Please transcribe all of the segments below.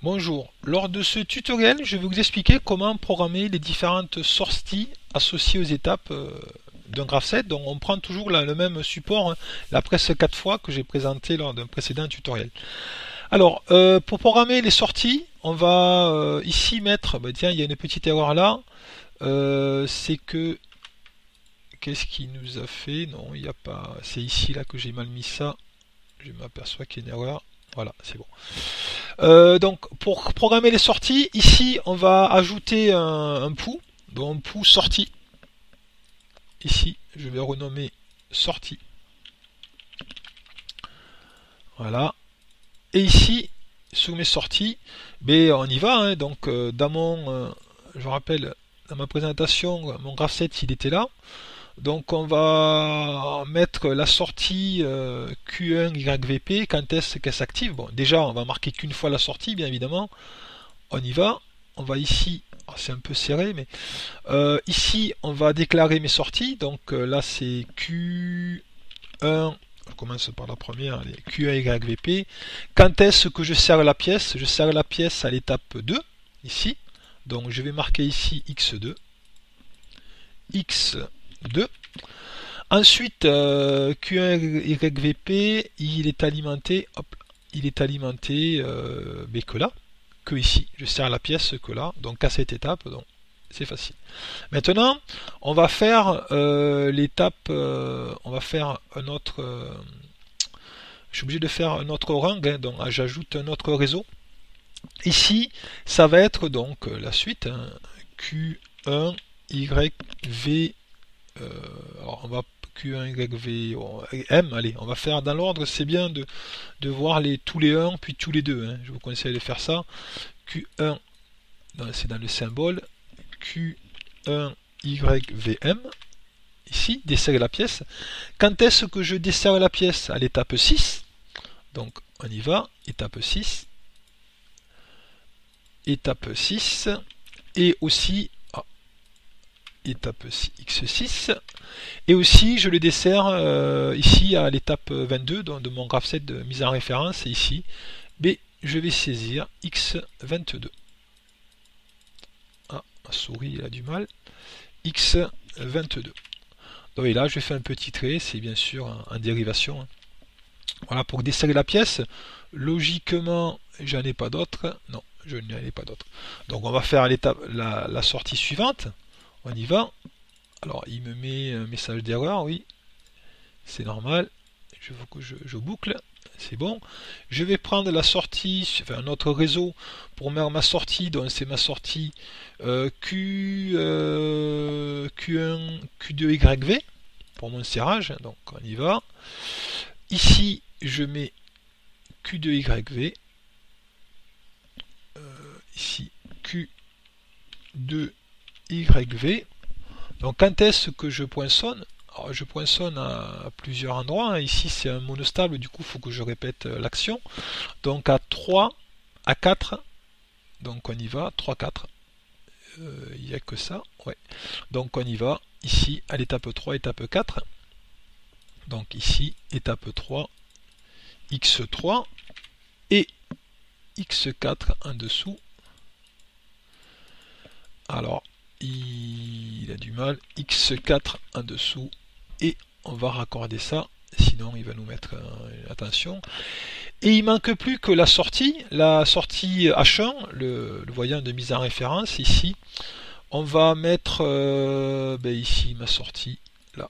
Bonjour, lors de ce tutoriel, je vais vous expliquer comment programmer les différentes sorties associées aux étapes d'un graph-set. Donc on prend toujours le même support, hein, la presse 4 fois que j'ai présenté lors d'un précédent tutoriel. Alors, pour programmer les sorties, on va ici mettre, bah tiens, il y a une petite erreur là, c'est que, qu'est-ce qui nous a fait? Non, il n'y a pas, c'est ici là que j'ai mal mis ça, je m'aperçois qu'il y a une erreur, voilà, c'est bon. Donc pour programmer les sorties, ici on va ajouter un pou, donc un pou sortie. Ici je vais renommer sortie. Voilà. Et ici sur mes sorties, ben, on y va. Hein. Donc dans mon, je vous rappelle, dans ma présentation, mon graph set il était là. Donc on va mettre la sortie Q1 YVP quand est-ce qu'elle s'active. Bon, déjà on va marquer qu'une fois la sortie, bien évidemment. On y va. On va ici, c'est un peu serré, mais ici on va déclarer mes sorties. Donc là c'est Q1. On commence par la première, allez, Q1 YVP. Quand est-ce que je serre la pièce? Je serre la pièce à l'étape 2, ici. Donc je vais marquer ici X2. X2. Ensuite, Q1 YVP, il est alimenté, hop, il est alimenté mais que là, que ici. Je serre la pièce que là, donc à cette étape, donc c'est facile. Maintenant, on va faire l'étape, on va faire un autre. Je suis obligé de faire un autre rung, hein, donc j'ajoute un autre réseau. Ici, ça va être donc la suite, hein, Q1 YV. Alors on va Q1 YV M, allez, on va faire dans l'ordre, c'est bien de voir tous les 1 puis tous les 2, hein. Je vous conseille de faire ça. Q1, c'est dans le symbole, Q1 YVM, ici, desserrer la pièce. Quand est-ce que je desserre la pièce? À l'étape 6. Donc on y va, étape 6. Étape 6. Et aussi étape X6 et aussi je le desserre ici à l'étape 22 de mon graph set de mise en référence et ici mais je vais saisir X22. Ah, ma souris elle a du mal. X22. Donc et là je fais un petit trait, c'est bien sûr en dérivation. Hein. Voilà, pour desserrer la pièce, logiquement j'en ai pas d'autre. Non, je n'en ai pas d'autre. Donc on va faire l'étape la sortie suivante. On y va. Alors, il me met un message d'erreur, oui. C'est normal. Je veux que je boucle. C'est bon. Je vais prendre la sortie, enfin un autre réseau pour mettre ma sortie. Donc, c'est ma sortie Q1, Q2YV pour mon serrage. Donc, on y va. Ici, je mets Q2YV. Ici, Q2YV. Donc quand est-ce que je poinçonne? Alors, je poinçonne à plusieurs endroits. Ici c'est un monostable, du coup il faut que je répète l'action. Donc à 3, à 4, donc on y va, 3, 4. Il n'y a que ça. Ouais. Donc on y va, ici à l'étape 3, étape 4. Donc ici, étape 3, X3 et X4 en dessous. Alors, il a du mal, X4 en dessous, et on va raccorder ça, sinon il va nous mettre attention. Et il manque plus que la sortie H1, le voyant de mise en référence, ici. On va mettre ici ma sortie, là,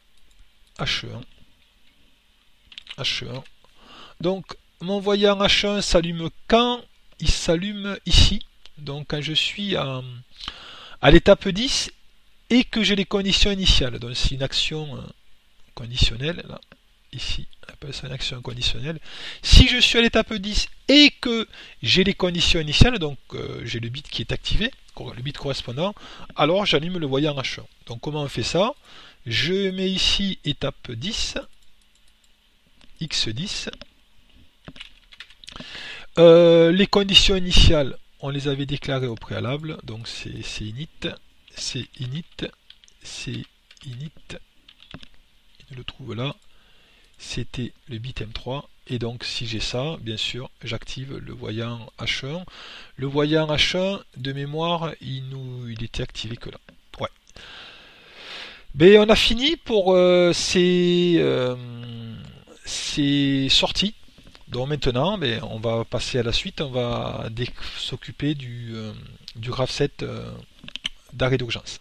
H1. H1. Donc mon voyant H1 s'allume quand il s'allume ici. Donc quand je suis à l'étape 10 et que j'ai les conditions initiales. Donc c'est une action conditionnelle, là, ici, on appelle ça une action conditionnelle. Si je suis à l'étape 10 et que j'ai les conditions initiales, donc j'ai le bit qui est activé, le bit correspondant, alors j'allume le voyant H1. Donc comment on fait ça? Je mets ici étape 10, X10. Les conditions initiales, on les avait déclarées au préalable, donc c'est init, c'est init, c'est init, il le trouve là, c'était le bit M3, Et donc si j'ai ça, bien sûr, j'active le voyant H1. Le voyant H1, de mémoire, il était activé que là. Ouais. Mais on a fini pour ces sorties. Donc maintenant, on va passer à la suite. On va s'occuper du graph set d'arrêt d'urgence.